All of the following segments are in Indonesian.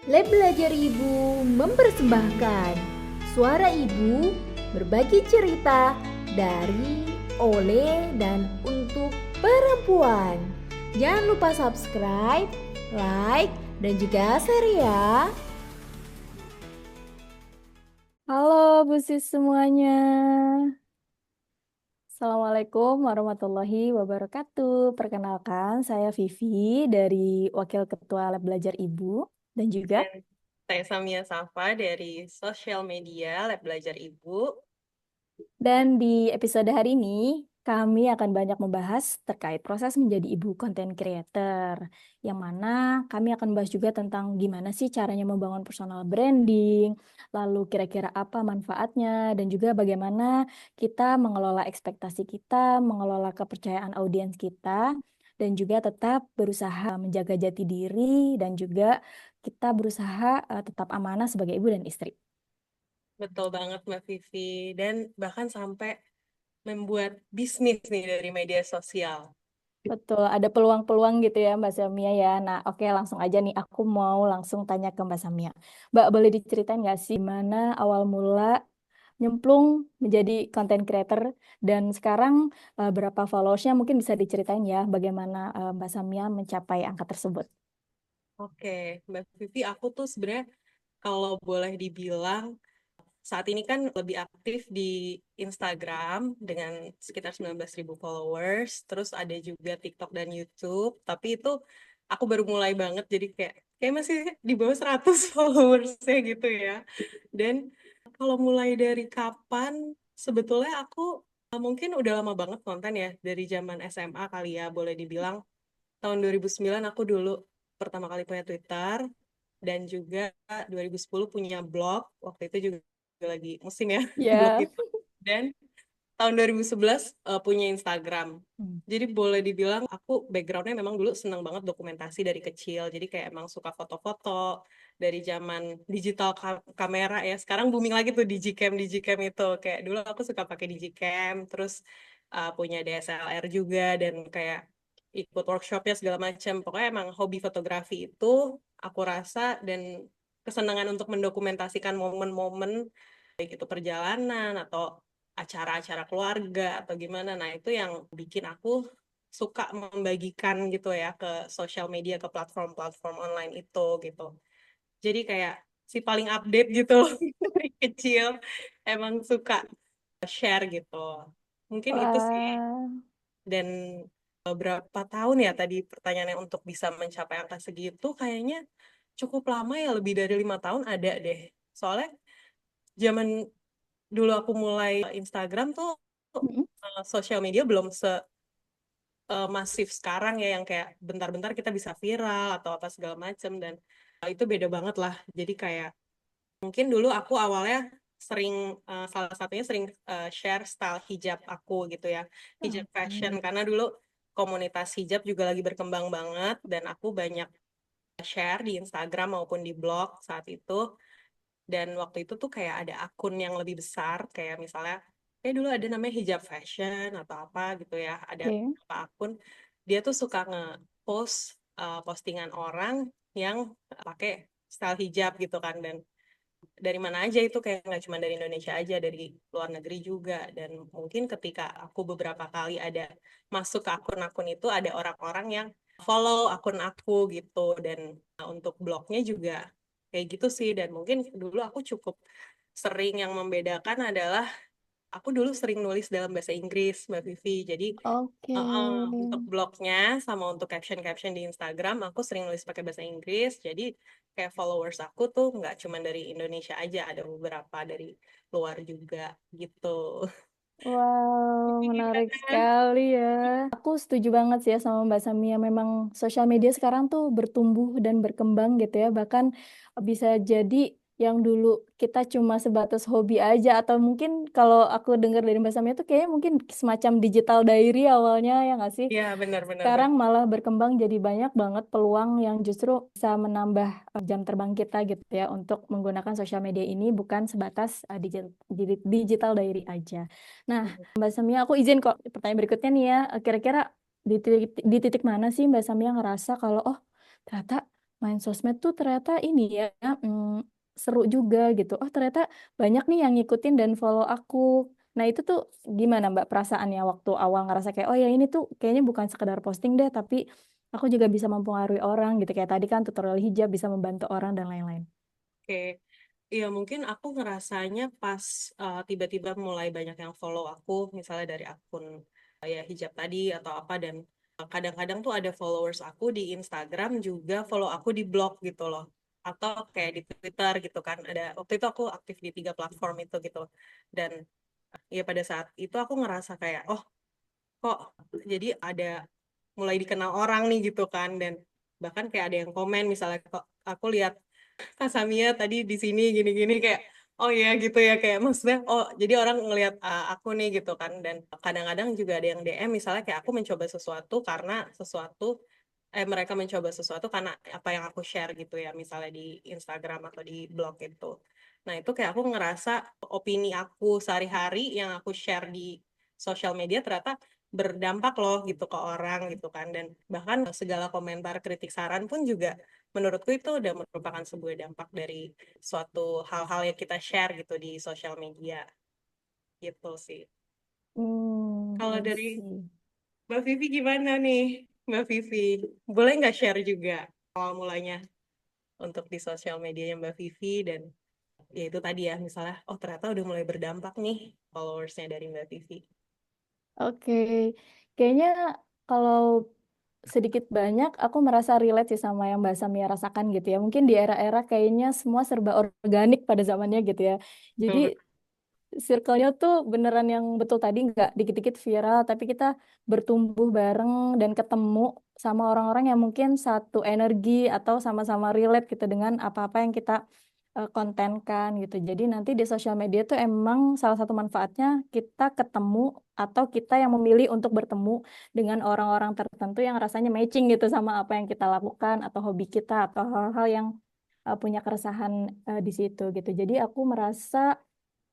Lab Belajar Ibu mempersembahkan suara ibu berbagi cerita dari, oleh, dan untuk perempuan. Jangan lupa subscribe, like, dan juga share ya. Halo Bu Sis semuanya. Assalamualaikum warahmatullahi wabarakatuh. Perkenalkan, saya Vivi dari Wakil Ketua Lab Belajar Ibu dan juga Dan saya Samia Safa dari Sosial Media Lab Belajar Ibu. dan di episode hari ini kami akan banyak membahas terkait proses menjadi ibu content creator, yang mana kami akan bahas juga tentang gimana sih caranya membangun personal branding, lalu kira-kira apa manfaatnya, dan juga bagaimana kita mengelola ekspektasi kita, mengelola kepercayaan audiens kita, dan juga tetap berusaha menjaga jati diri, dan juga kita berusaha tetap amanah sebagai ibu dan istri. Betul banget Mbak Vivi. Dan bahkan sampai membuat bisnis nih dari media sosial. Betul, ada peluang-peluang gitu ya Mbak Samia ya. Nah, oke langsung aja nih, aku mau langsung tanya ke Mbak Samia. Mbak, boleh diceritain nggak sih mana awal mula nyemplung menjadi content creator dan sekarang berapa followersnya mungkin bisa diceritain ya bagaimana Mbak Samia mencapai angka tersebut. Oke, Mbak Vivi, aku tuh sebenarnya kalau boleh dibilang saat ini kan lebih aktif di Instagram dengan sekitar 19.000 followers. Terus ada juga TikTok dan YouTube. Tapi itu aku baru mulai banget, jadi kayak masih di bawah 100 followersnya gitu ya. Dan kalau mulai dari kapan, sebetulnya aku mungkin udah lama banget konten ya, dari zaman SMA kali ya, boleh dibilang. Tahun 2009 aku dulu pertama kali punya Twitter, dan juga 2010 punya blog, waktu itu juga lagi musim ya, blog Ya. itu. Dan tahun 2011 punya Instagram. Hmm. Jadi boleh dibilang aku backgroundnya memang dulu senang banget dokumentasi dari kecil. Jadi kayak emang suka foto-foto dari zaman digital kamera ya. Sekarang booming lagi tuh Digicam itu. Kayak dulu aku suka pakai Digicam, terus punya DSLR juga dan kayak ikut workshopnya segala macam. Pokoknya emang hobi fotografi itu aku rasa, dan kesenangan untuk mendokumentasikan momen-momen baik itu perjalanan atau acara-acara keluarga atau gimana. Nah, itu yang bikin aku suka membagikan gitu ya ke sosial media, ke platform-platform online itu gitu. Jadi kayak si paling update gitu loh dari kecil, emang suka share gitu. Mungkin itu sih. Wah. Dan berapa tahun ya tadi pertanyaannya untuk bisa mencapai angka segitu, kayaknya cukup lama ya, lebih dari 5 tahun ada deh. Soalnya zaman dulu aku mulai Instagram tuh Mm-mm. sosial media belum masif sekarang ya, yang kayak bentar-bentar kita bisa viral atau apa segala macam. Dan itu beda banget lah. Jadi kayak mungkin dulu aku awalnya sering salah satunya sering share style hijab aku gitu ya, hijab fashion, Oke. karena dulu komunitas hijab juga lagi berkembang banget, dan aku banyak share di Instagram maupun di blog saat itu. Dan waktu itu tuh kayak ada akun yang lebih besar, kayak misalnya kayak dulu ada namanya hijab fashion atau apa gitu ya, ada Oke. beberapa akun. Dia tuh suka nge-post postingan orang yang pakai style hijab gitu kan. Dan dari mana aja itu, kayak nggak cuma dari Indonesia aja, dari luar negeri juga. Dan mungkin ketika aku beberapa kali ada masuk ke akun-akun itu, ada orang-orang yang follow akun aku gitu. Dan untuk blognya juga kayak gitu sih. Dan mungkin dulu aku cukup sering, yang membedakan adalah aku dulu sering nulis dalam bahasa Inggris, Mbak Vivi. Jadi Oke. untuk blognya sama untuk caption-caption di Instagram, aku sering nulis pakai bahasa Inggris. Jadi kayak followers aku tuh nggak cuma dari Indonesia aja, ada beberapa dari luar juga gitu. Wow, menarik Gimana? sekali ya. Aku setuju banget sih ya sama Mbak Samia. Memang sosial media sekarang tuh bertumbuh dan berkembang gitu ya. Bahkan bisa jadi yang dulu kita cuma sebatas hobi aja. Atau mungkin kalau aku dengar dari Mbak Samia tuh kayaknya mungkin semacam digital diary awalnya ya nggak sih? Ya, benar-benar Sekarang benar. malah berkembang jadi banyak banget peluang yang justru bisa menambah jam terbang kita gitu ya untuk menggunakan sosial media ini bukan sebatas digital diary aja. Nah, Mbak Samia, aku izin kok pertanyaan berikutnya nih ya. Kira-kira di titik mana sih Mbak Samia ngerasa kalau oh ternyata main sosmed tuh ternyata ini ya, seru juga gitu. Oh ternyata banyak nih yang ngikutin dan follow aku. Nah itu tuh gimana Mbak perasaannya waktu awal ngerasa kayak, oh ya ini tuh kayaknya bukan sekedar posting deh, tapi aku juga bisa mempengaruhi orang gitu. Kayak tadi kan tutorial hijab bisa membantu orang dan lain-lain. Oke, iya mungkin aku ngerasanya pas tiba-tiba mulai banyak yang follow aku, misalnya dari akun ya hijab tadi atau apa, dan kadang-kadang tuh ada followers aku di Instagram juga follow aku di blog gitu loh, atau kayak di Twitter gitu kan. Ada waktu itu aku aktif di 3 platform itu gitu, dan ya pada saat itu aku ngerasa kayak oh kok jadi ada mulai dikenal orang nih gitu kan, dan bahkan kayak ada yang komen misalnya kok aku lihat Kak Samia tadi di sini gini-gini kayak oh ya gitu ya, kayak maksudnya oh jadi orang ngelihat aku nih gitu kan. Dan kadang-kadang juga ada yang DM misalnya kayak aku mencoba sesuatu karena sesuatu mereka mencoba sesuatu karena apa yang aku share gitu ya, misalnya di Instagram atau di blog itu. Nah itu kayak aku ngerasa opini aku sehari-hari yang aku share di sosial media ternyata berdampak loh gitu ke orang gitu kan. Dan bahkan segala komentar kritik saran pun juga menurutku itu udah merupakan sebuah dampak dari suatu hal-hal yang kita share gitu di sosial media gitu sih. Kalau I dari see. Mbak Vivi gimana nih? Mbak Vivi, boleh nggak share juga awal mulanya untuk di sosial medianya Mbak Vivi, dan ya itu tadi ya misalnya, oh ternyata udah mulai berdampak nih followersnya dari Mbak Vivi. Oke, kayaknya kalau sedikit banyak aku merasa relate sih sama yang Mbak Samia rasakan gitu ya. Mungkin di era-era kayaknya semua serba organik pada zamannya gitu ya. Jadi Betul, betul. circle-nya tuh beneran yang betul tadi nggak dikit-dikit viral, tapi kita bertumbuh bareng dan ketemu sama orang-orang yang mungkin satu energi atau sama-sama relate gitu dengan apa-apa yang kita kontenkan gitu. Jadi nanti di sosial media tuh emang salah satu manfaatnya kita ketemu atau kita yang memilih untuk bertemu dengan orang-orang tertentu yang rasanya matching gitu sama apa yang kita lakukan atau hobi kita atau hal-hal yang punya keresahan di situ gitu. Jadi aku merasa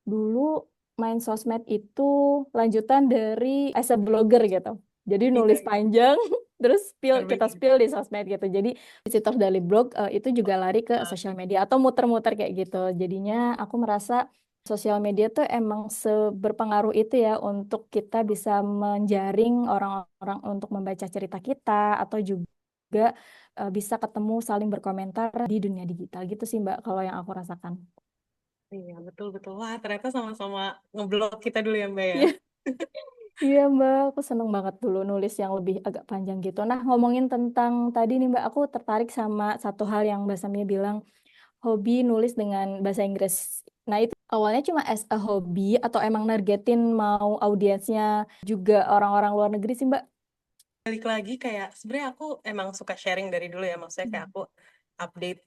dulu main sosmed itu lanjutan dari as a blogger gitu. Jadi Iya, nulis iya. panjang, terus kita Benar-benar. spill di sosmed gitu. Jadi visitor dari blog itu juga lari ke Ah, sosial media atau muter-muter kayak gitu. Jadinya aku merasa sosial media tuh emang seberpengaruh itu ya untuk kita bisa menjaring orang-orang untuk membaca cerita kita atau juga bisa ketemu saling berkomentar di dunia digital gitu sih Mbak kalau yang aku rasakan. iya, betul-betul. Wah, ternyata sama-sama ngeblok kita dulu ya, Mbak ya. Iya Mbak, aku seneng banget dulu nulis yang lebih agak panjang gitu. Nah ngomongin tentang tadi nih Mbak, aku tertarik sama satu hal yang Mbak Samia bilang, hobi nulis dengan bahasa Inggris. Nah itu awalnya cuma as a hobby atau emang nargetin mau audiensnya juga orang-orang luar negeri sih Mbak? Balik lagi kayak sebenarnya aku emang suka sharing dari dulu ya, maksudnya kayak Hmm. aku update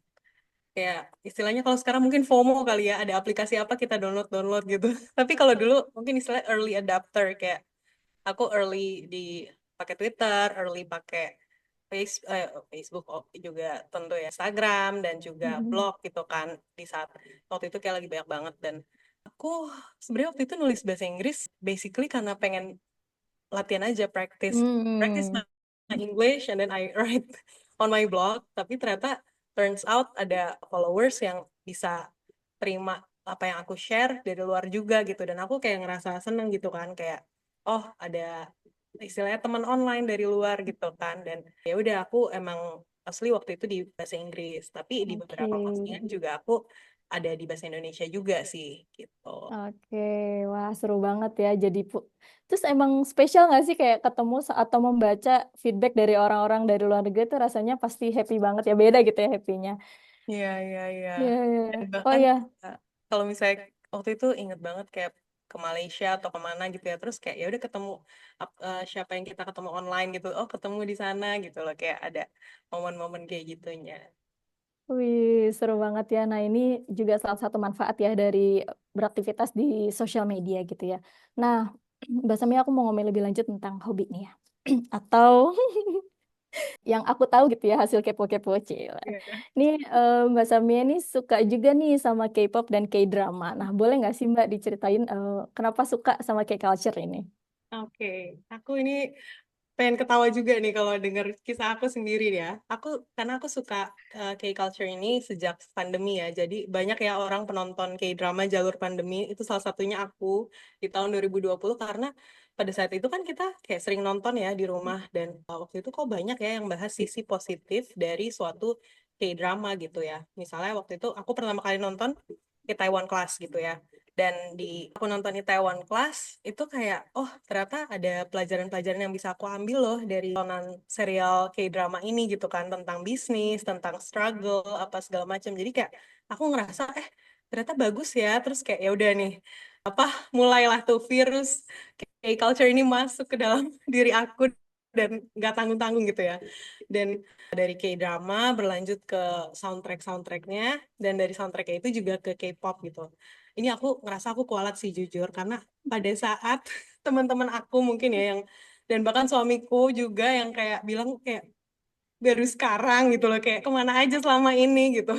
kayak istilahnya kalau sekarang mungkin FOMO kali ya, ada aplikasi apa kita download gitu. Tapi kalau dulu mungkin istilah early adapter, kayak aku early di pakai Twitter, early pakai Facebook, juga tentu ya Instagram dan juga Hmm. blog gitu kan, di saat waktu itu kayak lagi banyak banget. Dan aku sebenarnya waktu itu nulis bahasa Inggris basically karena pengen latihan aja, practice Hmm. my English and then I write on my blog. Tapi ternyata turns out ada followers yang bisa terima apa yang aku share dari luar juga gitu, dan aku kayak ngerasa seneng gitu kan, kayak oh ada istilahnya teman online dari luar gitu kan. Dan ya udah aku emang asli waktu itu di bahasa Inggris, tapi di Oke. beberapa postingan juga aku ada di bahasa Indonesia juga sih gitu. Oke, wah seru banget ya. Terus emang spesial nggak sih kayak ketemu atau membaca feedback dari orang-orang dari luar negeri itu rasanya pasti happy banget ya. Beda gitu ya happynya. Iya, iya, iya. Iya, iya. Dan Oh bahkan ya, kalau misalnya waktu itu inget banget kayak ke Malaysia atau kemana gitu ya, terus kayak ya udah ketemu siapa yang kita ketemu online gitu, oh ketemu di sana gitu loh, kayak ada momen-momen kayak gitunya. wih seru banget ya. Nah ini juga salah satu manfaat ya dari beraktivitas di sosial media gitu ya. Nah, Mbak Sami aku mau ngomong lebih lanjut tentang hobi nih ya. Atau yang aku tahu gitu ya hasil kepo-kepo Cila. Iya. Nih Mbak Samia ini suka juga nih sama K-pop dan K-drama. Nah boleh nggak sih Mbak diceritain kenapa suka sama K-culture ini? Oke, aku ini pengen ketawa juga nih kalau denger kisah aku sendiri ya. Karena aku suka K-culture ini sejak pandemi ya. Jadi banyak ya orang penonton K-drama jalur pandemi. Itu salah satunya aku di tahun 2020 karena pada saat itu kan kita kayak sering nonton ya di rumah dan waktu itu kok banyak ya yang bahas sisi positif dari suatu K-drama gitu ya. Misalnya waktu itu aku pertama kali nonton ke Taiwan Class gitu ya. Dan aku nonton di Taiwan Class itu kayak, oh ternyata ada pelajaran-pelajaran yang bisa aku ambil loh dari tontonan serial K-drama ini gitu kan, tentang bisnis, tentang struggle, apa segala macam. Jadi kayak aku ngerasa, ternyata bagus ya. Terus kayak ya udah nih, mulailah tuh virus K-culture ini masuk ke dalam diri aku dan nggak tanggung-tanggung gitu ya. Dan dari K-drama berlanjut ke soundtracknya dan dari soundtracknya itu juga ke K-pop gitu. Ini aku ngerasa aku kualat sih jujur karena pada saat teman-teman aku mungkin ya yang dan bahkan suamiku juga yang kayak bilang kayak baru sekarang gitu loh kayak kemana aja selama ini gitu.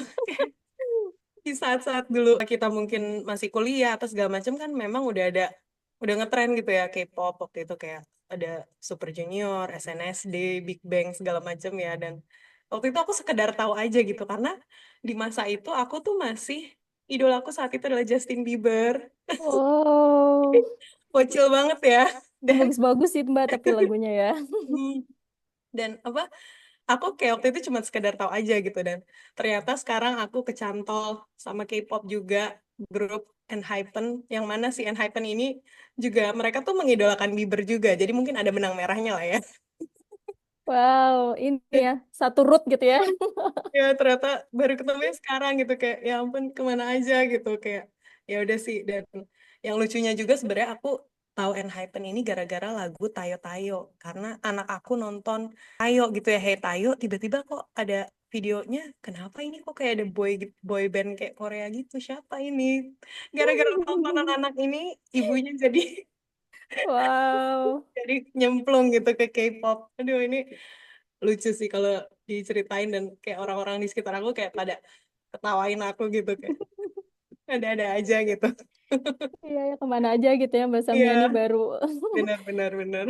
Di saat-saat dulu kita mungkin masih kuliah atau segala macam kan memang udah ngetren gitu ya K-pop waktu itu kayak ada Super Junior, SNSD, Big Bang segala macam ya dan waktu itu aku sekedar tahu aja gitu karena di masa itu aku tuh masih idolaku saat itu adalah Justin Bieber. Oh, Bocil banget ya. Dan bagus-bagus sih Mbak, tapi lagunya ya. hmm, dan aku kayak waktu itu cuma sekedar tahu aja gitu dan ternyata sekarang aku kecantol sama K-pop juga grup ENHYPEN yang mana si ENHYPEN ini juga mereka tuh mengidolakan Bieber juga jadi mungkin ada benang merahnya lah ya. Wow, ini ya, satu root gitu ya. Ya ternyata baru ketemunya sekarang gitu kayak ya ampun kemana aja gitu kayak ya udah sih dan yang lucunya juga sebenarnya aku tahu ENHYPEN ini gara-gara lagu Tayo Tayo karena anak aku nonton Tayo gitu ya Hey Tayo tiba-tiba kok ada videonya kenapa ini kok kayak ada boy band kayak Korea gitu siapa ini gara-gara tontonan anak ini ibunya jadi Wow. jadi nyemplung gitu ke K-pop aduh ini lucu sih kalau diceritain dan kayak orang-orang di sekitar aku kayak pada ketawain aku gitu kayak ada-ada aja gitu. Iya ya, kemana aja gitu ya Mbak Samia ini Iya, baru. benar benar benar.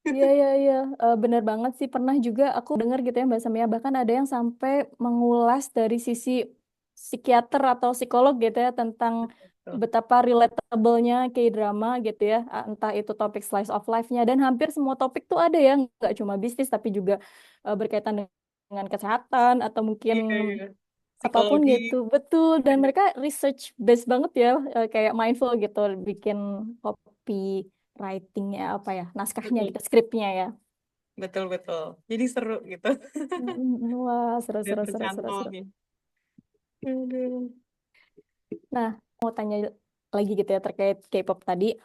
Iya, iya, iya. Bener banget sih. Pernah juga aku dengar gitu ya Mbak Samia. Bahkan ada yang sampai mengulas dari sisi psikiater atau psikolog gitu ya tentang Tuh. betapa relatable-nya K-drama gitu ya. Entah itu topik slice of life-nya. Dan hampir semua topik tuh ada ya. Nggak cuma bisnis tapi juga berkaitan dengan kesehatan atau mungkin Iya iya. apapun Psikologi gitu. Betul. Dan ada. mereka research based banget ya. Kayak mindful gitu. Bikin copy writingnya apa ya. Naskahnya Betul gitu. Skripnya ya. betul betul. Jadi seru gitu. Wah, seru, Udah seru, seru, seru, tercantol seru. nih. Aduh. Nah, mau tanya lagi gitu ya terkait K-pop tadi.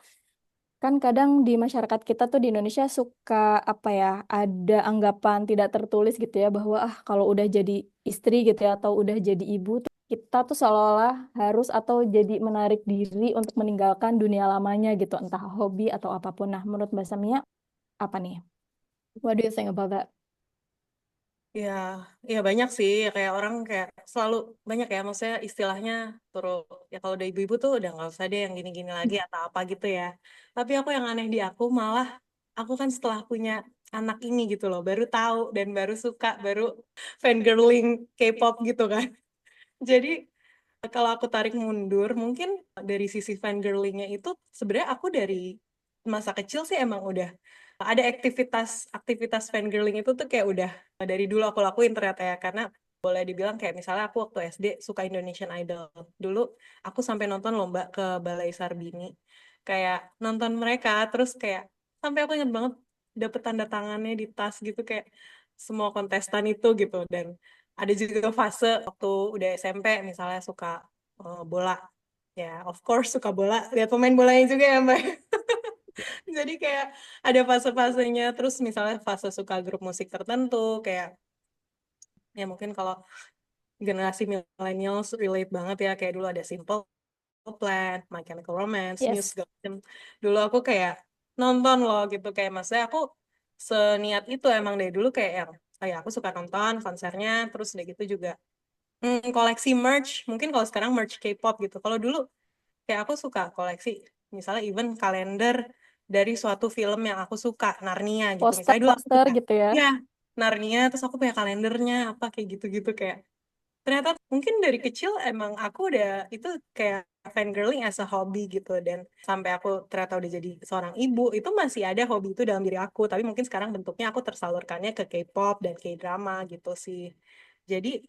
Kan kadang di masyarakat kita tuh di Indonesia suka apa ya, ada anggapan tidak tertulis gitu ya bahwa kalau udah jadi istri gitu ya atau udah jadi ibu tuh kita tuh seolah-olah harus atau jadi menarik diri untuk meninggalkan dunia lamanya gitu, entah hobi atau apapun. Nah, menurut Mbak Samia apa nih? What do you think about that? Ya, ya banyak sih ya kayak orang kayak selalu banyak ya maksudnya istilahnya turun ya kalau udah ibu-ibu tuh udah nggak usah deh yang gini-gini lagi atau apa gitu ya. Tapi aku yang aneh di aku malah aku kan setelah punya anak ini gitu loh baru tahu dan baru suka baru fangirling K-pop gitu kan. Jadi kalau aku tarik mundur mungkin dari sisi fangirlingnya itu sebenarnya aku dari masa kecil sih emang udah ada aktivitas aktivitas fangirling itu tuh kayak udah dari dulu aku lakuin ternyata ya karena boleh dibilang kayak misalnya aku waktu SD suka Indonesian Idol dulu aku sampai nonton lomba ke Balai Sarbini kayak nonton mereka terus kayak sampai aku ingat banget dapet tanda tangannya di tas gitu kayak semua kontestan itu gitu dan ada juga fase waktu udah SMP misalnya suka bola ya of course suka bola lihat pemain bolanya juga ya Mbak. Jadi kayak ada fase-fasenya terus misalnya fase suka grup musik tertentu kayak ya mungkin kalau generasi millennials relate banget ya kayak dulu ada Simple Plan, My Chemical Romance, Muse Yes. segala macem. Dulu aku kayak nonton loh gitu kayak maksudnya aku seniat itu emang dari dulu kayak yang kayak aku suka nonton konsernya terus udah gitu juga koleksi merch mungkin kalau sekarang merch K-pop gitu kalau dulu kayak aku suka koleksi misalnya even kalender dari suatu film yang aku suka, Narnia gitu. Misalnya dulu aku Poster-poster suka, gitu ya. ya Narnia, terus aku punya kalendernya, apa kayak gitu-gitu kayak. Ternyata mungkin dari kecil emang aku udah itu kayak fangirling as a hobby gitu dan sampai aku ternyata udah jadi seorang ibu itu masih ada hobi itu dalam diri aku tapi mungkin sekarang bentuknya aku tersalurkannya ke K-pop dan K-drama gitu sih. Jadi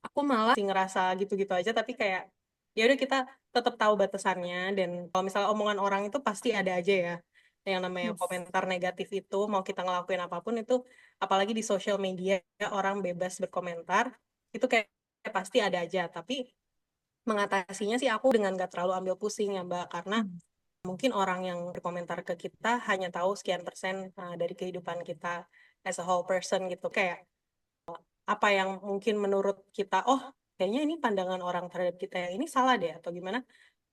aku malah sih ngerasa gitu-gitu aja tapi kayak ya udah kita tetap tahu batasannya dan kalau misalnya omongan orang itu pasti ada aja ya yang namanya Yes. komentar negatif itu mau kita ngelakuin apapun itu apalagi di sosial media orang bebas berkomentar itu kayak pasti ada aja tapi mengatasinya sih aku dengan gak terlalu ambil pusing ya Mbak karena Hmm. mungkin orang yang berkomentar ke kita hanya tahu sekian persen dari kehidupan kita as a whole person gitu kayak apa yang mungkin menurut kita, oh kayaknya ini pandangan orang terhadap kita yang ini salah deh atau gimana,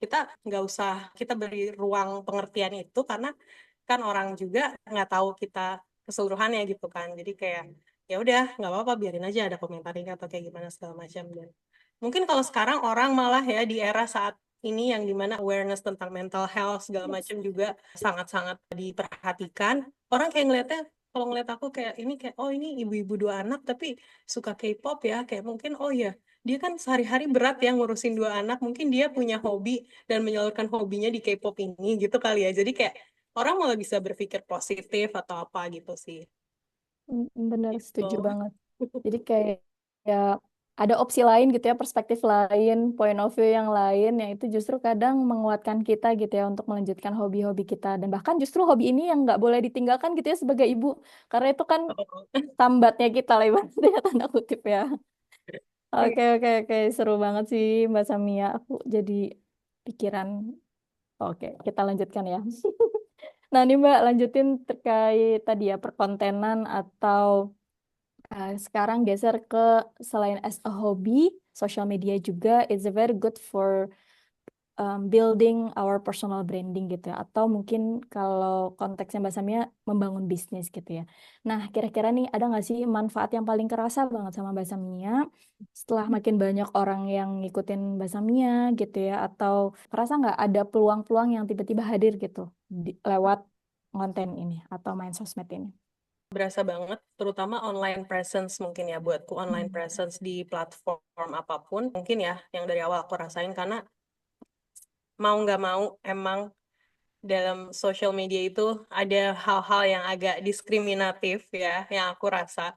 kita nggak usah kita beri ruang pengertian itu karena kan orang juga nggak tahu kita keseluruhannya gitu kan, jadi kayak ya udah nggak apa-apa biarin aja ada komentar ini atau kayak gimana segala macam dan mungkin kalau sekarang orang malah ya di era saat ini yang dimana awareness tentang mental health segala Yes. macam juga sangat-sangat diperhatikan, orang kayak ngelihatnya kalau ngeliat aku kayak ini kayak oh ini ibu-ibu 2 anak tapi suka K-pop ya kayak mungkin oh ya dia kan sehari-hari berat ya ngurusin 2 anak mungkin dia punya hobi dan menyalurkan hobinya di K-pop ini gitu kali ya jadi kayak orang malah bisa berpikir positif atau apa gitu sih Bener, gitu. setuju banget. Jadi kayak ya ada opsi lain gitu ya, perspektif lain, point of view yang lain, yang itu justru kadang menguatkan kita gitu ya untuk melanjutkan hobi-hobi kita. Dan bahkan justru hobi ini yang nggak boleh ditinggalkan gitu ya sebagai ibu. Karena itu kan sambatnya kita lah ibaratnya, tanda kutip ya. Oke, oke, oke. Seru banget sih Mbak Samia. Aku jadi pikiran. Oke, kita lanjutkan ya. Nah, ini Mbak lanjutin terkait tadi ya perkontenan atau sekarang geser ke selain as a hobby, social media juga it's a very good for building our personal branding gitu ya. Atau mungkin kalau konteksnya Mbak Samia membangun bisnis gitu ya. Nah, kira-kira nih ada nggak sih manfaat yang paling kerasa banget sama Mbak Samia setelah makin banyak orang yang ngikutin Mbak Samia gitu ya? Atau kerasa nggak ada peluang-peluang yang tiba-tiba hadir gitu lewat konten ini atau main sosmed ini? Berasa banget terutama online presence mungkin ya buatku online Hmm. presence di platform apapun mungkin ya yang dari awal aku rasain karena mau nggak mau emang dalam social media itu ada hal-hal yang agak diskriminatif ya, yang aku rasa.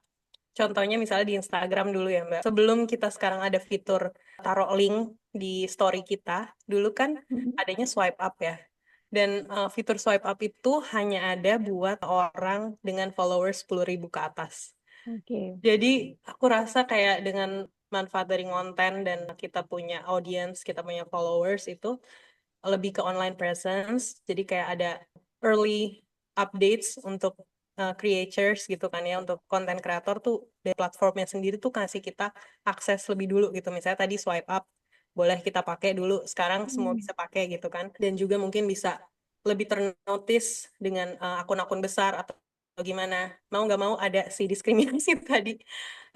Contohnya misalnya di Instagram dulu ya Mbak. Sebelum kita sekarang ada fitur taruh link di story kita, dulu kan Hmm. adanya swipe up ya. Dan fitur swipe up itu hanya ada buat orang dengan followers 10.000 ke atas. Oke. Jadi aku rasa kayak dengan manfaat dari konten dan kita punya audience, kita punya followers itu lebih ke online presence. Jadi kayak ada early updates untuk creators gitu kan ya, untuk konten kreator tuh dari platformnya sendiri tuh kasih kita akses lebih dulu gitu. Misalnya tadi swipe up, boleh kita pakai dulu, sekarang semua Hmm. bisa pakai gitu kan. Dan juga mungkin bisa lebih ternotis dengan akun-akun besar atau gimana. Mau nggak mau ada si diskriminasi tadi.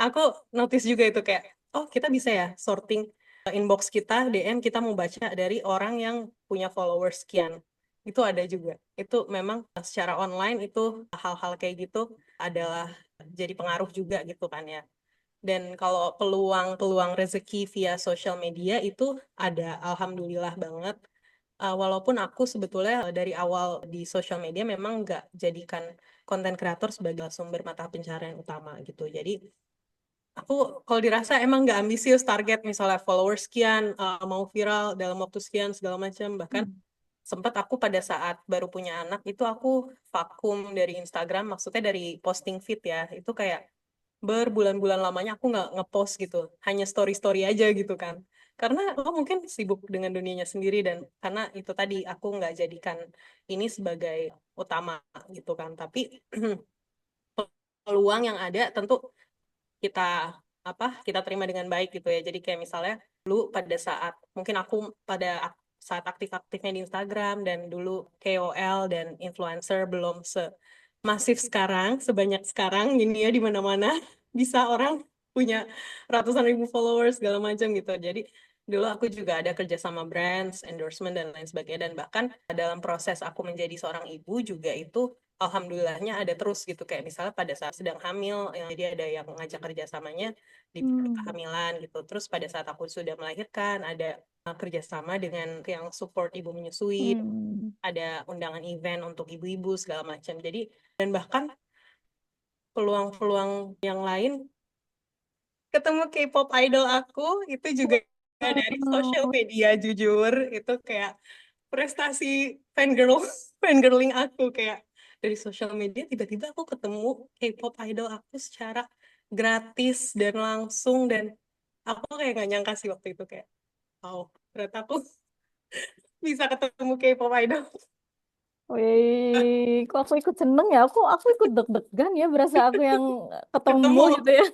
Aku notice juga itu kayak, oh kita bisa ya sorting inbox kita, DM kita mau baca dari orang yang punya followers sekian. Itu ada juga. Itu memang secara online itu hal-hal kayak gitu adalah jadi pengaruh juga gitu kan ya. Dan kalau peluang-peluang rezeki via sosial media itu ada, alhamdulillah banget. Walaupun aku sebetulnya dari awal di sosial media memang nggak jadikan konten kreator sebagai sumber mata pencaharian utama gitu. Jadi aku kalau dirasa emang nggak ambisius target misalnya followers sekian, mau viral dalam waktu sekian segala macam. Bahkan Hmm. sempat aku pada saat baru punya anak itu aku vakum dari Instagram, maksudnya dari posting feed ya. Itu kayak berbulan-bulan lamanya aku nggak ngepost gitu, hanya story-story aja gitu kan. Karena aku mungkin sibuk dengan dunianya sendiri dan karena itu tadi aku nggak jadikan ini sebagai utama gitu kan. Tapi peluang yang ada tentu kita kita terima dengan baik gitu ya. Jadi kayak misalnya dulu pada saat mungkin aku pada saat aktif-aktifnya di Instagram dan dulu KOL dan influencer belum semasif sekarang, sebanyak sekarang gini ya di mana-mana bisa orang punya ratusan ribu followers segala macam gitu. Jadi Dulu aku juga ada kerja sama brands, endorsement, dan lain sebagainya. Dan bahkan dalam proses aku menjadi seorang ibu juga itu alhamdulillahnya ada terus gitu. Kayak misalnya pada saat sedang hamil, jadi ada yang ngajak kerjasamanya di Hmm. kehamilan gitu. Terus pada saat aku sudah melahirkan, ada kerjasama dengan yang support ibu menyusui, Hmm. ada undangan event untuk ibu-ibu segala macam. Jadi, dan bahkan peluang-peluang yang lain ketemu K-pop idol aku itu juga dari sosial Wow. media jujur itu kayak prestasi fangirl fangirling aku kayak dari sosial media tiba-tiba aku ketemu K-pop idol aku secara gratis dan langsung dan aku kayak gak nyangka sih waktu itu kayak wow ternyata aku bisa ketemu K-pop idol Wih, kok aku ikut seneng ya? Aku ikut deg-degan ya, berasa aku yang ketemu ketemu. gitu ya.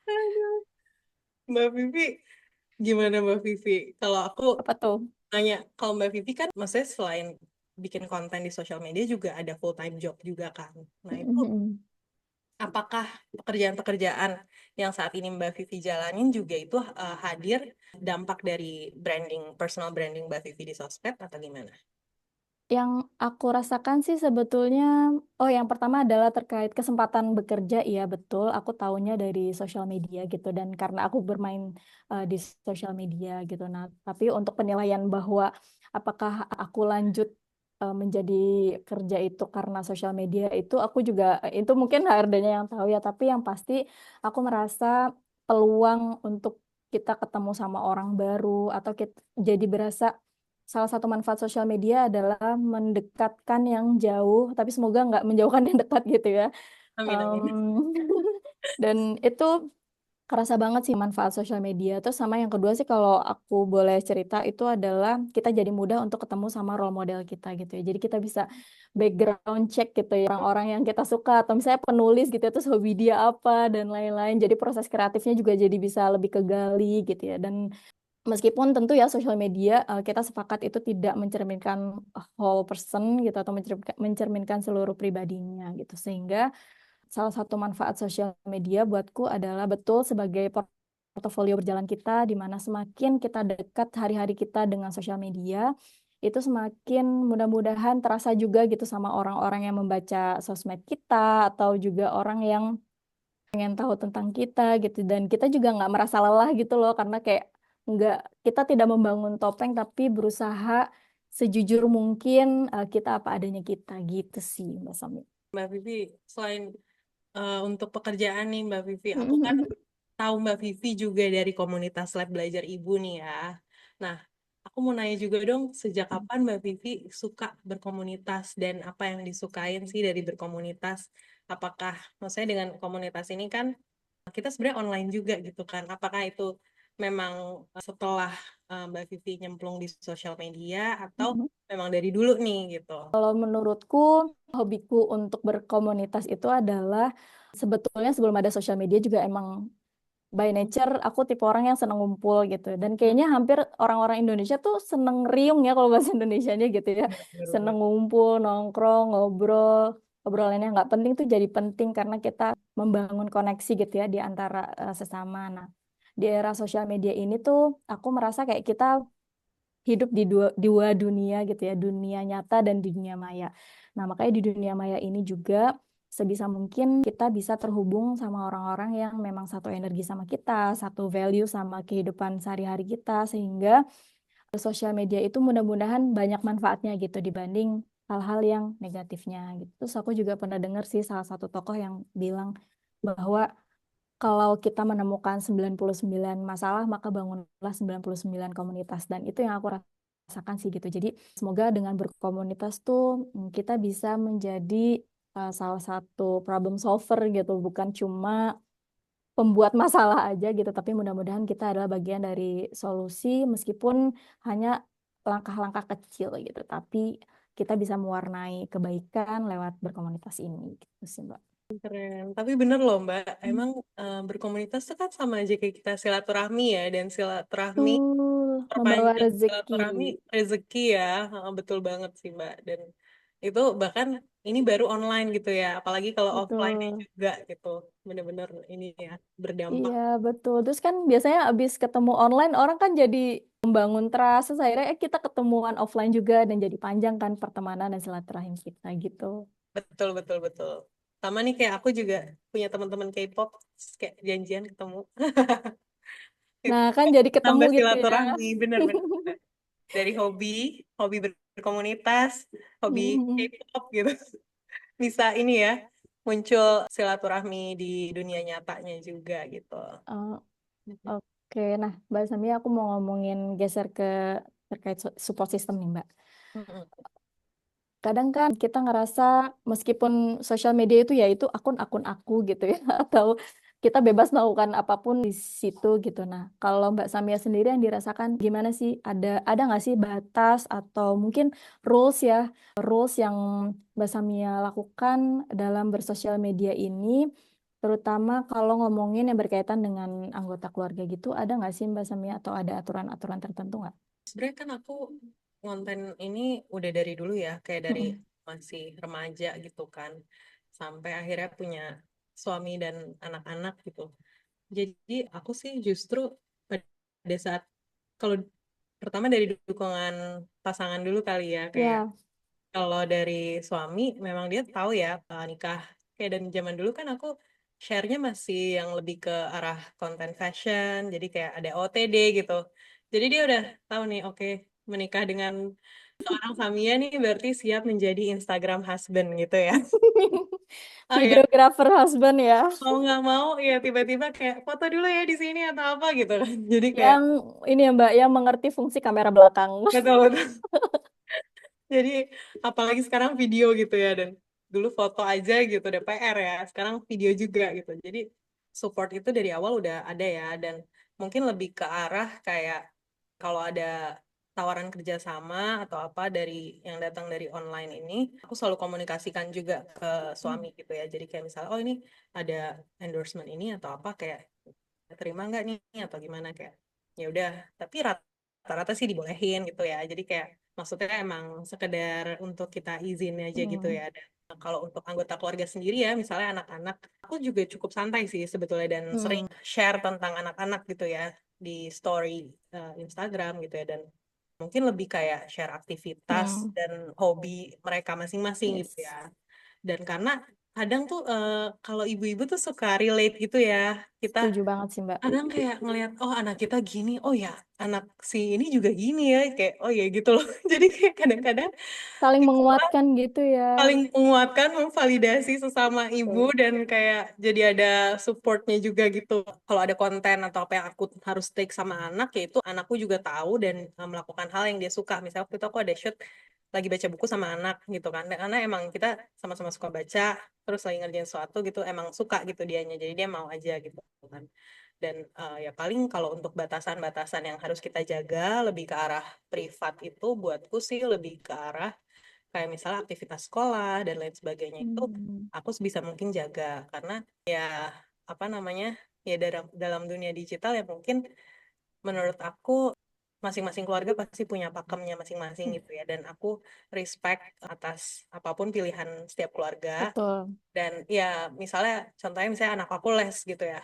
Aduh. Mbak Vivi gimana Mbak Vivi kalau aku Apa tuh? nanya, kalau Mbak Vivi kan, maksudnya selain bikin konten di sosial media juga ada full time job juga kan. Nah itu Mhm. apakah pekerjaan-pekerjaan yang saat ini Mbak Vivi jalanin juga itu hadir dampak dari branding, personal branding Mbak Vivi di sosmed atau gimana? Yang aku rasakan sih sebetulnya, oh yang pertama adalah terkait kesempatan bekerja, iya betul, aku tahunya dari sosial media gitu, dan karena aku bermain di sosial media gitu. Nah, tapi untuk penilaian bahwa apakah aku lanjut menjadi kerja itu karena sosial media itu, aku juga, itu mungkin HRD-nya yang tahu ya, tapi yang pasti aku merasa peluang untuk kita ketemu sama orang baru, atau kita jadi berasa salah satu manfaat sosial media adalah mendekatkan yang jauh, tapi semoga nggak menjauhkan yang dekat gitu ya. Amin, amin. Em, dan itu kerasa banget sih manfaat sosial media. Terus sama yang kedua sih kalau aku boleh cerita itu adalah kita jadi mudah untuk ketemu sama role model kita gitu ya. Jadi kita bisa background check gitu ya orang-orang yang kita suka, atau misalnya penulis gitu ya, terus hobi dia apa dan lain-lain. Jadi proses kreatifnya juga jadi bisa lebih kegali gitu ya. Dan meskipun tentu ya sosial media kita sepakat itu tidak mencerminkan whole person gitu, atau mencerminkan seluruh pribadinya gitu. Sehingga salah satu manfaat sosial media buatku adalah betul sebagai portofolio berjalan kita, di mana semakin kita dekat hari-hari kita dengan sosial media, itu semakin mudah-mudahan terasa juga gitu sama orang-orang yang membaca sosmed kita, atau juga orang yang pengen tahu tentang kita gitu. Dan kita juga nggak merasa lelah gitu loh, karena kayak nggak, kita tidak membangun topeng tapi berusaha sejujur mungkin kita apa adanya kita gitu sih Mbak Sami. Mbak Vivi, selain untuk pekerjaan nih Mbak Vivi, aku kan tahu Mbak Vivi juga dari komunitas Lab Belajar Ibu nih ya. Nah, aku mau nanya juga dong, sejak kapan Mbak Vivi suka berkomunitas dan apa yang disukain sih dari berkomunitas? Apakah, maksudnya dengan komunitas ini kan kita sebenarnya online juga gitu kan? Apakah itu memang setelah Mbak Vivi nyemplung di sosial media atau memang dari dulu nih gitu? Kalau menurutku, hobiku untuk berkomunitas itu adalah sebetulnya sebelum ada sosial media juga emang by nature aku tipe orang yang seneng ngumpul gitu. Dan Hmm, kayaknya hampir orang-orang Indonesia tuh seneng riung ya kalau bahasa Indonesianya gitu ya. Seneng benar-benar. ngumpul, nongkrong, ngobrol. Obrolan yang nggak penting tuh jadi penting karena kita membangun koneksi gitu ya di antara sesama. Nah, di era sosial media ini tuh aku merasa kayak kita hidup di dua dunia gitu ya, dunia nyata dan di dunia maya. Nah, makanya di dunia maya ini juga sebisa mungkin kita bisa terhubung sama orang-orang yang memang satu energi sama kita, satu value sama kehidupan sehari-hari kita, sehingga sosial media itu mudah-mudahan banyak manfaatnya gitu dibanding hal-hal yang negatifnya gitu. Terus aku juga pernah dengar sih salah satu tokoh yang bilang bahwa kalau kita menemukan 99 masalah, maka bangunlah 99 komunitas. Dan itu yang aku rasakan sih gitu. Jadi semoga dengan berkomunitas tuh kita bisa menjadi salah satu problem solver gitu. Bukan cuma pembuat masalah aja gitu, tapi mudah-mudahan kita adalah bagian dari solusi meskipun hanya langkah-langkah kecil gitu. Tapi kita bisa mewarnai kebaikan lewat berkomunitas ini gitu sih, Mbak. Keren. Tapi bener loh Mbak, emang berkomunitas itu kan sama aja kayak kita silaturahmi ya, dan silaturahmi Membawa perpanjang rezeki. silaturahmi rezeki ya. Betul banget sih Mbak. Dan itu bahkan ini baru online gitu ya, apalagi kalau offline-nya Betul. juga gitu, bener-bener ini ya berdampak. Iya, betul. Terus kan biasanya abis ketemu online orang kan jadi membangun trust, terus akhirnya kita ketemuan offline juga dan jadi panjang kan pertemanan dan silaturahim kita gitu. Betul, betul, betul. Sama nih kayak aku juga punya teman-teman K-pop, terus kayak janjian ketemu. Itu Nah, kan jadi ketemu nambah gitu ya. silaturahmi, bener-bener. Dari hobi, hobi berkomunitas, hobi K-pop gitu. Bisa ini ya, muncul silaturahmi di dunia nyatanya juga gitu. Oh, oke, nah Mbak Sami aku mau ngomongin geser ke terkait support system nih Mbak. Mm-mm. Kadang kan kita ngerasa meskipun sosial media itu akun-akun aku gitu ya, atau kita bebas melakukan apapun di situ gitu. Nah, kalau Mbak Samia sendiri yang dirasakan gimana sih? Ada nggak sih batas atau mungkin rules yang Mbak Samia lakukan dalam bersosial media ini, terutama kalau ngomongin yang berkaitan dengan anggota keluarga gitu, ada nggak sih Mbak Samia atau ada aturan-aturan tertentu nggak? Sebenarnya kan aku konten ini udah dari dulu ya, kayak dari Mm-mm. masih remaja gitu kan, sampai akhirnya punya suami dan anak-anak gitu. Jadi aku sih justru pada saat, kalau pertama dari dukungan pasangan dulu kali ya, kayak Ya, kalau dari suami memang dia tahu ya nikah. Kayak dan zaman dulu kan aku share-nya masih yang lebih ke arah konten fashion, jadi kayak ada OTD gitu. Jadi dia udah tahu nih, oke, menikah dengan seorang Samia nih berarti siap menjadi Instagram husband gitu ya. Oh ya, videographer husband ya. mau nggak mau ya tiba-tiba kayak foto dulu ya di sini atau apa gitu kan. Jadi kayak Yang ini ya Mbak, yang mengerti fungsi kamera belakang. betul betul. Jadi apalagi sekarang video gitu ya, dan dulu foto aja gitu udah PR ya, sekarang video juga gitu. Jadi support itu dari awal udah ada ya, dan mungkin lebih ke arah kayak kalau ada tawaran kerjasama atau apa dari yang datang dari online ini, aku selalu komunikasikan juga ke suami gitu ya. Jadi kayak misalnya, oh ini ada endorsement ini atau apa, kayak terima nggak nih atau gimana, kayak ya udah, tapi rata-rata sih dibolehin gitu ya, jadi kayak maksudnya emang sekedar untuk kita izin aja gitu Hmm. ya. Dan kalau untuk anggota keluarga sendiri ya, misalnya anak-anak, aku juga cukup santai sih sebetulnya dan sering Hmm. share tentang anak-anak gitu ya di story Instagram gitu ya, dan mungkin lebih kayak share aktivitas Hmm. dan hobi mereka masing-masing gitu ya. Yes. Dan karena kadang tuh kalau ibu-ibu tuh suka relate gitu ya, kita Setuju banget sih Mbak. kadang kayak ngelihat, oh anak kita gini, oh ya anak si ini juga gini ya, kayak oh ya gitu loh. Jadi kayak kadang-kadang Saling kita menguatkan gitu ya. paling menguatkan, memvalidasi sesama ibu, Betul. dan kayak jadi ada supportnya juga gitu. Kalau ada konten atau apa yang aku harus take sama anak, yaitu anakku juga tahu dan melakukan hal yang dia suka. Misalnya waktu itu aku ada shoot lagi baca buku sama anak gitu kan. Dan karena emang kita sama-sama suka baca, terus lagi ngerjain sesuatu gitu, emang suka gitu dianya. Jadi dia mau aja gitu kan. Dan ya paling kalau untuk batasan-batasan yang harus kita jaga lebih ke arah privat, itu buatku sih lebih ke arah kayak misalnya aktivitas sekolah dan lain sebagainya, itu Hmm. aku sebisa mungkin jaga, karena ya apa namanya, ya dalam dunia digital ya mungkin menurut aku masing-masing keluarga pasti punya pakemnya masing-masing gitu ya, dan aku respect atas apapun pilihan setiap keluarga. Betul. Dan ya misalnya contohnya misalnya anak aku les gitu ya,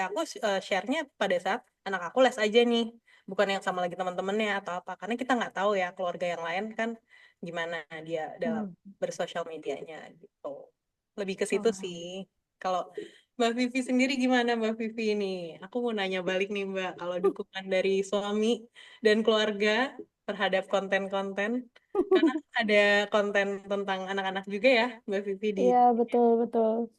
aku share-nya pada saat anak aku les aja nih, bukan yang sama lagi teman-temannya atau apa, karena kita nggak tahu ya keluarga yang lain kan gimana dia dalam Hmm. bersosial medianya gitu. Lebih ke situ Oh. sih. Kalau Mbak Vivi sendiri gimana, Mbak Vivi ini? Aku mau nanya balik nih Mbak, kalau dukungan dari suami dan keluarga terhadap konten-konten, karena ada konten tentang anak-anak juga ya Mbak Vivi di Iya, betul, betul.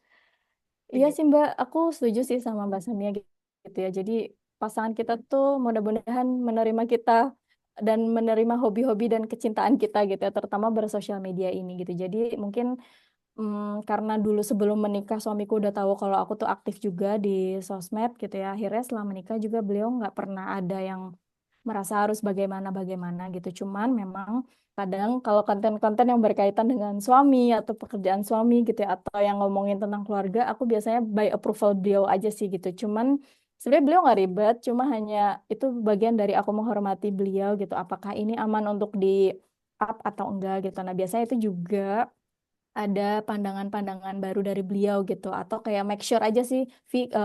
itu Iya gimana? sih Mbak, aku setuju sih sama Mbak Samia gitu ya. Jadi pasangan kita tuh mudah-mudahan menerima kita dan menerima hobi-hobi dan kecintaan kita gitu ya, terutama bersosial media ini gitu. Jadi mungkin karena dulu sebelum menikah suamiku udah tahu kalau aku tuh aktif juga di sosmed gitu ya. Akhirnya setelah menikah juga beliau nggak pernah ada yang merasa harus bagaimana-bagaimana gitu. Cuman memang kadang kalau konten-konten yang berkaitan dengan suami atau pekerjaan suami gitu ya, atau yang ngomongin tentang keluarga, aku biasanya by approval beliau aja sih gitu. Cuman sebenarnya beliau nggak ribet, cuma hanya itu bagian dari aku menghormati beliau gitu. Apakah ini aman untuk di up atau enggak gitu. Nah biasanya itu juga ada pandangan-pandangan baru dari beliau gitu, atau kayak make sure aja sih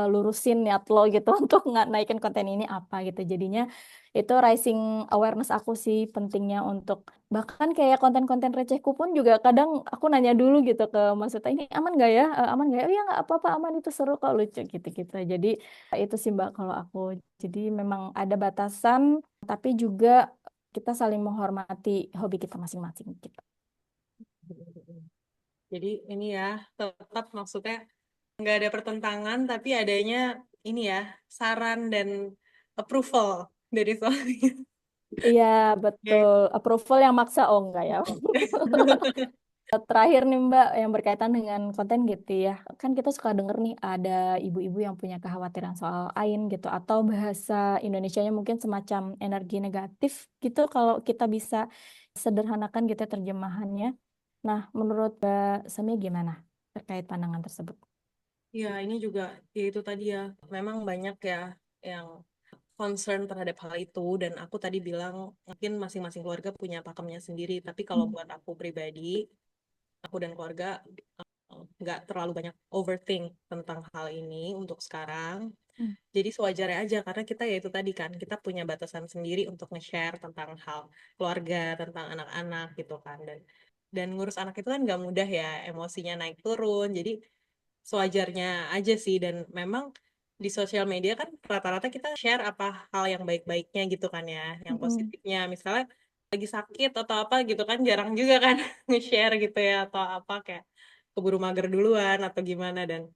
lurusin niat lo gitu untuk nggak naikin konten ini apa gitu. Jadinya itu raising awareness aku sih pentingnya untuk bahkan kayak konten-konten recehku pun juga kadang aku nanya dulu gitu ke Mas Uta, ini aman nggak ya? Aman nggak ya? Oh ya nggak apa-apa, aman, itu seru kok, lucu gitu-gitu. Jadi itu sih Mbak kalau aku. Jadi memang ada batasan tapi juga kita saling menghormati hobi kita masing-masing gitu. Jadi ini ya, tetap maksudnya nggak ada pertentangan, tapi adanya ini ya, saran dan approval dari suami. Iya, Ya. betul. Approval yang maksa, oh enggak ya. Terakhir nih Mbak, yang berkaitan dengan konten gitu ya. Kan kita suka denger nih ada ibu-ibu yang punya kekhawatiran soal AIN gitu. Atau bahasa Indonesianya mungkin semacam energi negatif gitu. Kalau kita bisa sederhanakan gitu terjemahannya. Nah, menurut Mbak Samia gimana terkait pandangan tersebut? Ya, ini juga ya itu tadi ya, memang banyak ya yang concern terhadap hal itu dan aku tadi bilang mungkin masing-masing keluarga punya pakemnya sendiri, tapi kalau Hmm. buat aku pribadi, aku dan keluarga nggak terlalu banyak overthink tentang hal ini untuk sekarang. Hmm. Jadi sewajarnya aja karena kita ya itu tadi kan kita punya batasan sendiri untuk nge-share tentang hal keluarga, tentang anak-anak gitu kan dan ngurus anak itu kan nggak mudah ya, emosinya naik turun. Jadi sewajarnya aja sih dan memang di sosial media kan rata-rata kita share apa hal yang baik-baiknya gitu kan ya, yang Hmm. positifnya misalnya lagi sakit atau apa gitu kan jarang juga kan nge-share gitu ya atau apa kayak keburu mager duluan atau gimana dan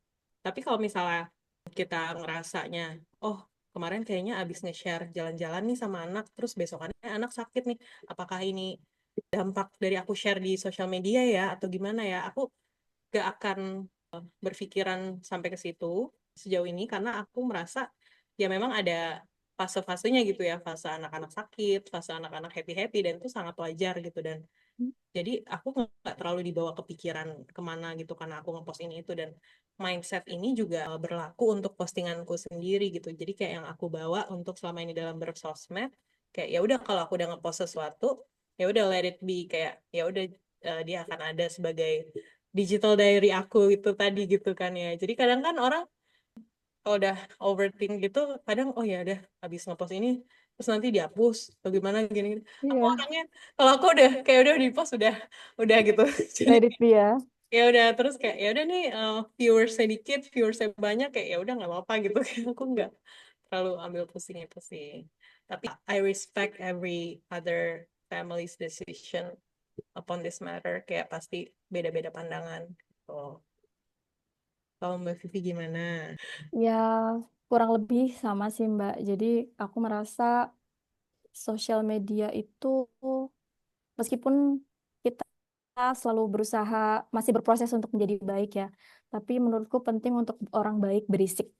tapi kalau misalnya kita ngerasanya oh kemarin kayaknya abis nge-share jalan-jalan nih sama anak terus besokannya anak sakit nih apakah ini dampak dari aku share di sosial media ya atau gimana ya aku gak akan berpikiran sampai ke situ sejauh ini karena aku merasa ya memang ada fase-fasenya gitu ya, fase anak-anak sakit, fase anak-anak happy-happy dan itu sangat wajar gitu dan jadi aku nggak terlalu dibawa kepikiran kemana gitu karena aku ngepost ini itu dan mindset ini juga berlaku untuk postinganku sendiri gitu. Jadi kayak yang aku bawa untuk selama ini dalam bersosmed kayak ya udah kalau aku udah ngepost sesuatu ya udah let it be kayak ya udah dia akan ada sebagai digital diary aku itu tadi gitu kan ya. Jadi kadang kan orang kalau udah overthink gitu kadang oh ya udah habis ngepost ini terus nanti dihapus atau gimana gini, aku Iya, orangnya kalau aku udah kayak udah di post udah gitu jadi let it be ya. ya udah terus kayak ya udah nih viewers sedikit viewers banyak kayak ya udah nggak apa-apa gitu kayak aku nggak terlalu ambil pusing itu sih tapi I respect every other family's decision upon this matter kayak pasti beda-beda pandangan gitu. Kalau Mbak Vivi gimana? Ya, kurang lebih sama sih Mbak. Jadi aku merasa sosial media itu meskipun kita selalu berusaha masih berproses untuk menjadi baik ya, tapi menurutku penting untuk orang baik berisik.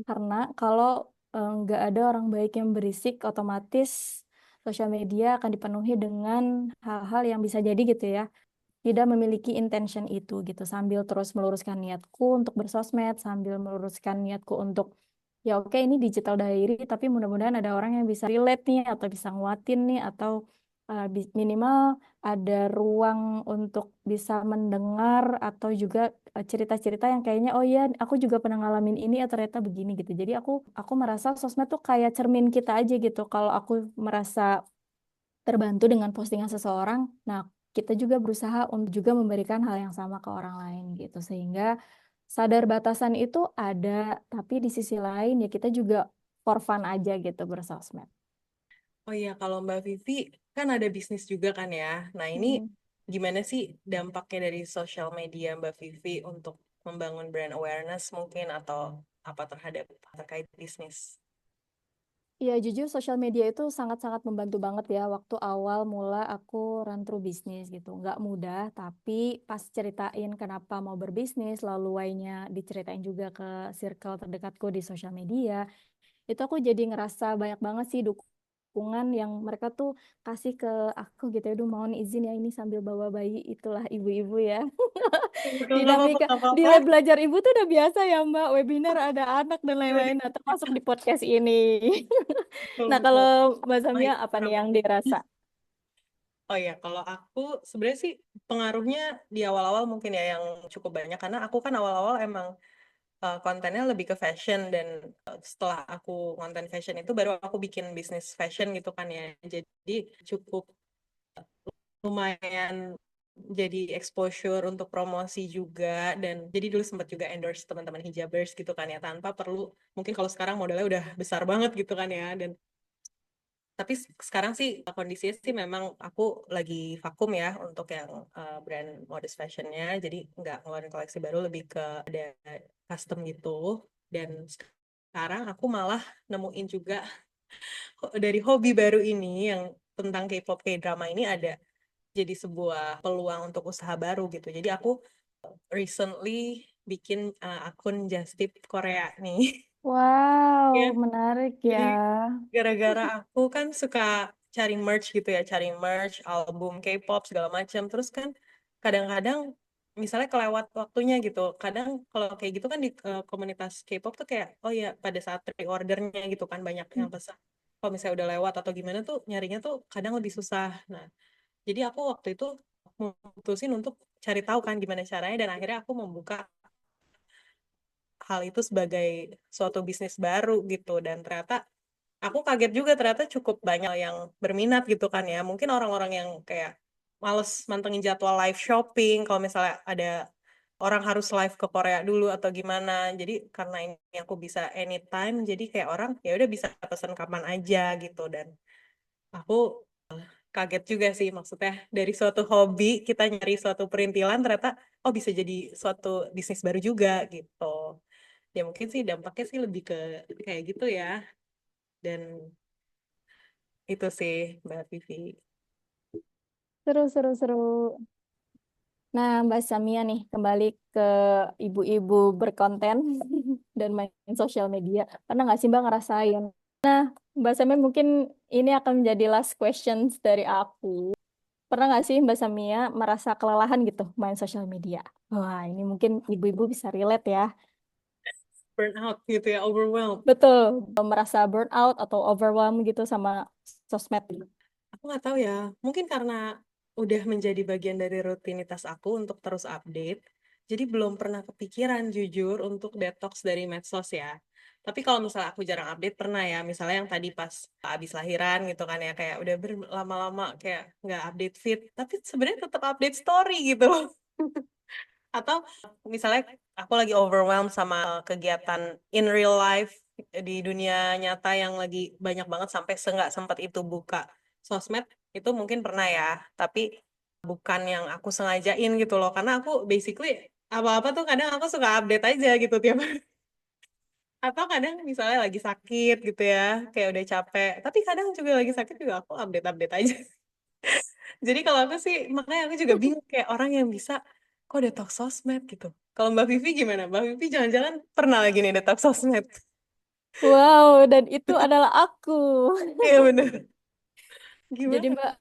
Karena kalau nggak ada orang baik yang berisik, otomatis sosial media akan dipenuhi dengan hal-hal yang bisa jadi gitu ya, tidak memiliki intention itu gitu. Sambil terus meluruskan niatku untuk bersosmed, sambil meluruskan niatku untuk ya oke ini digital diary, tapi mudah-mudahan ada orang yang bisa relate nih atau bisa nguatin nih atau minimal ada ruang untuk bisa mendengar atau juga cerita-cerita yang kayaknya oh iya aku juga pernah ngalamin ini ya ternyata begini gitu. Jadi aku merasa sosmed tuh kayak cermin kita aja gitu. Kalau aku merasa terbantu dengan postingan seseorang, nah kita juga berusaha untuk juga memberikan hal yang sama ke orang lain gitu. Sehingga sadar batasan itu ada, tapi di sisi lain ya kita juga for fun aja gitu bersosmed. Oh iya, kalau Mbak Vivi kan ada bisnis juga kan ya. Nah ini Mm. gimana sih dampaknya dari sosial media Mbak Vivi untuk membangun brand awareness mungkin atau apa terkait bisnis? Ya jujur sosial media itu sangat-sangat membantu banget ya waktu awal mula aku run through bisnis gitu. Nggak mudah, tapi pas ceritain kenapa mau berbisnis, lalu why-nya diceritain juga ke circle terdekatku di sosial media, itu aku jadi ngerasa banyak banget sih dukungan yang mereka tuh kasih ke aku gitu ya. Aduh mohon izin ya ini sambil bawa bayi, itulah ibu-ibu ya. Nggak apa-apa, Dinamika nggak di apa-apa. lab belajar ibu tuh udah biasa ya Mbak, webinar ada anak dan lain-lain, nah, termasuk di podcast ini. Betul, Nah, kalau betul. Mbak Samia Baik, apa nih kurang yang lebih. dirasa? Oh ya, kalau aku sebenarnya sih pengaruhnya di awal-awal mungkin ya yang cukup banyak karena aku kan awal-awal emang kontennya lebih ke fashion dan setelah aku konten fashion itu baru aku bikin bisnis fashion gitu kan ya. Jadi cukup lumayan jadi exposure untuk promosi juga dan jadi dulu sempat juga endorse teman-teman hijabers gitu kan ya tanpa perlu mungkin kalau sekarang modalnya udah besar banget gitu kan ya dan tapi sekarang sih kondisinya sih memang aku lagi vakum ya untuk yang brand modest fashionnya jadi nggak ngeluarin koleksi baru lebih ke ada custom gitu dan sekarang aku malah nemuin juga dari hobi baru ini yang tentang K-pop K-drama ini ada jadi sebuah peluang untuk usaha baru gitu. Jadi aku recently bikin akun Just Tip Korea nih. Wow, Ya, menarik ya. jadi gara-gara aku kan suka cari merch gitu ya, cari merch, album K-pop segala macam. Terus kan kadang-kadang misalnya kelewat waktunya gitu. Kadang kalau kayak gitu kan di komunitas K-pop tuh kayak oh ya pada saat pre-ordernya gitu kan banyak yang pesan. Kalau misalnya udah lewat atau gimana tuh nyarinya tuh kadang lebih susah. Nah, jadi aku waktu itu memutusin untuk cari tahu kan gimana caranya dan akhirnya aku membuka hal itu sebagai suatu bisnis baru gitu dan ternyata aku kaget juga ternyata cukup banyak yang berminat gitu kan ya. Mungkin orang-orang yang kayak males mantengin jadwal live shopping kalau misalnya ada orang harus live ke Korea dulu atau gimana. Jadi karena ini aku bisa anytime jadi kayak orang ya udah bisa pesan kapan aja gitu dan aku kaget juga sih maksudnya dari suatu hobi kita nyari suatu perintilan ternyata oh bisa jadi suatu bisnis baru juga gitu. Ya mungkin sih dampaknya sih lebih ke kayak gitu ya. Dan itu sih Mbak Vivi. Seru, seru, seru. Nah, Mbak Samia nih, kembali ke ibu-ibu berkonten dan main sosial media. Pernah nggak sih Mbak ngerasain? Mbak Samia mungkin ini akan menjadi last questions dari aku. Pernah nggak sih Mbak Samia merasa kelelahan gitu main sosial media? Wah, ini mungkin ibu-ibu bisa relate ya. Burnout gitu ya, overwhelmed. Betul, merasa burnout atau overwhelmed gitu sama sosmed. Aku nggak tahu ya, mungkin karena udah menjadi bagian dari rutinitas aku untuk terus update, jadi belum pernah kepikiran jujur untuk detox dari medsos ya. Tapi kalau misalnya aku jarang update pernah ya, misalnya yang tadi pas abis lahiran gitu kan ya, kayak udah berlama-lama kayak nggak update feed, tapi sebenarnya tetap update story gitu. Atau misalnya aku lagi overwhelmed sama kegiatan in real life di dunia nyata yang lagi banyak banget sampai nggak sempat itu buka sosmed itu mungkin pernah ya tapi bukan yang aku sengajain gitu loh karena aku basically apa-apa tuh kadang aku suka update aja gitu tiap hari. Atau kadang misalnya lagi sakit gitu ya kayak udah capek tapi kadang juga lagi sakit juga aku update-update aja. Jadi kalau aku sih, makanya aku juga bingung kayak orang yang bisa, kok detox sosmed gitu. Kalau Mbak Vivi gimana? Mbak Vivi jangan-jangan pernah lagi nih detox sosmed. Wow, dan itu adalah aku. Iya bener. Jadi Gimana? Mbak,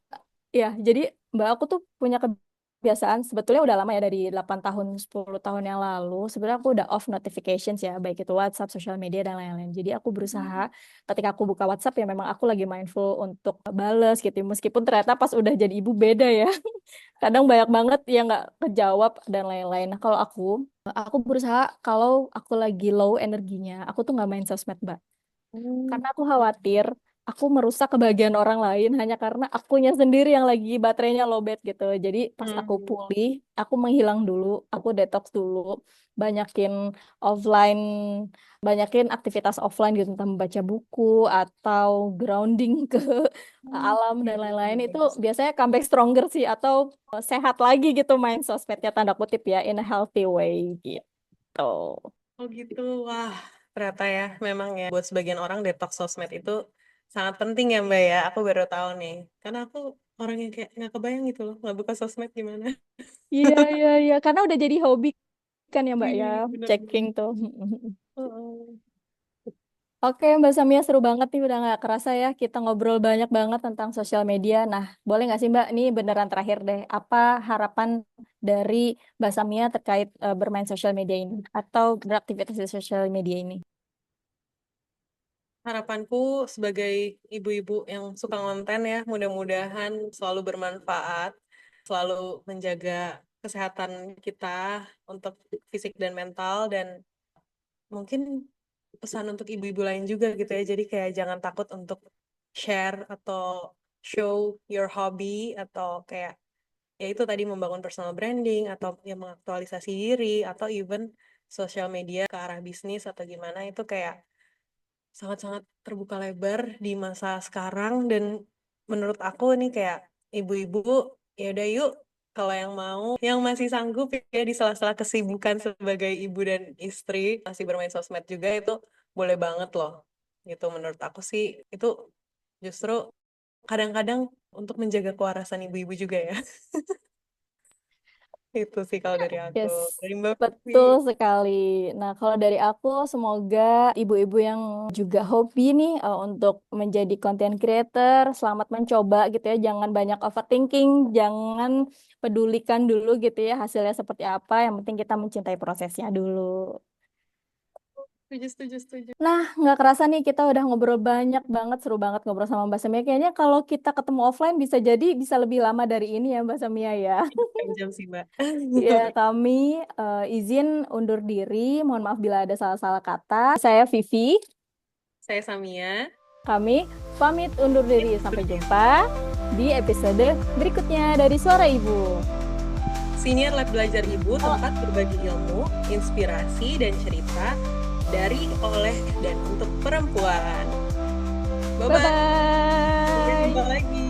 ya, jadi Mbak aku tuh punya kebiasaan sebetulnya udah lama ya dari 8 tahun 10 tahun yang lalu. Sebenarnya aku udah off notifications ya, baik itu WhatsApp, sosial media dan lain-lain. Jadi aku berusaha ketika aku buka WhatsApp ya memang aku lagi mindful untuk bales gitu. Meskipun ternyata pas udah jadi ibu beda ya. Kadang banyak banget yang nggak kejawab dan lain-lain. Nah, kalau aku berusaha kalau aku lagi low energinya, aku tuh nggak main sosmed, Mbak. Hmm. Karena aku khawatir aku merusak kebahagiaan orang lain hanya karena akunya sendiri yang lagi baterainya lowbat gitu. Jadi pas aku Hmm. pulih, aku menghilang dulu, aku detox dulu, banyakin offline, banyakin aktivitas offline gitu, entah membaca buku atau grounding ke alam Iya, dan iya, lain-lain. iya, Itu bagus. biasanya comeback stronger sih atau sehat lagi gitu main sosmednya tanda kutip ya in a healthy way gitu. Oh gitu, wah ternyata ya memang ya buat sebagian orang detox sosmed itu sangat penting ya Mbak ya. Aku baru tahu nih, karena aku orang yang kayak nggak kebayang gitu loh, nggak buka sosmed gimana. Iya, iya, iya. Karena udah jadi hobi kan ya Mbak ya, Bener-bener. checking tuh. Oh. Oke Mbak Samia seru banget nih, udah nggak kerasa ya kita ngobrol banyak banget tentang sosial media. Nah, boleh nggak sih Mbak, ini beneran terakhir deh, apa harapan dari Mbak Samia terkait bermain sosial media ini atau beraktivitas di sosial media ini? Harapanku sebagai ibu-ibu yang suka konten ya, mudah-mudahan selalu bermanfaat, selalu menjaga kesehatan kita untuk fisik dan mental, dan mungkin pesan untuk ibu-ibu lain juga gitu ya. Jadi kayak jangan takut untuk share atau show your hobby, atau kayak ya itu tadi membangun personal branding atau yang mengaktualisasi diri, atau even sosial media ke arah bisnis atau gimana, itu kayak sangat-sangat terbuka lebar di masa sekarang. Dan menurut aku nih kayak ibu-ibu, ya udah yuk, kalau yang mau, yang masih sanggup ya di sela-sela kesibukan sebagai ibu dan istri masih bermain sosmed juga, itu boleh banget loh. Gitu menurut aku sih, itu justru kadang-kadang untuk menjaga kewarasan ibu-ibu juga ya. Itu sih kalau dari aku. Yes, Dari Mbak Vivi. betul sekali. Nah, kalau dari aku, semoga ibu-ibu yang juga hobi nih untuk menjadi content creator, selamat mencoba gitu ya. Jangan banyak overthinking, jangan pedulikan dulu gitu ya hasilnya seperti apa. Yang penting kita mencintai prosesnya dulu. Setuju, setuju, setuju. Nah, nggak kerasa nih kita udah ngobrol banyak banget, seru banget ngobrol sama Mbak Samia. Kayaknya kalau kita ketemu offline bisa lebih lama dari ini ya Mbak Samia ya. Jam sih Mbak. Ya, kami izin undur diri. Mohon maaf bila ada salah-salah kata. Saya Vivi. Saya Samia. Kami pamit undur diri. Sampai jumpa di episode berikutnya dari Suara Ibu. Siniar Lab Belajar Ibu, tempat berbagi ilmu, inspirasi, dan cerita dari, oleh, dan untuk perempuan. Bye-bye. Sampai Bye-bye. jumpa lagi.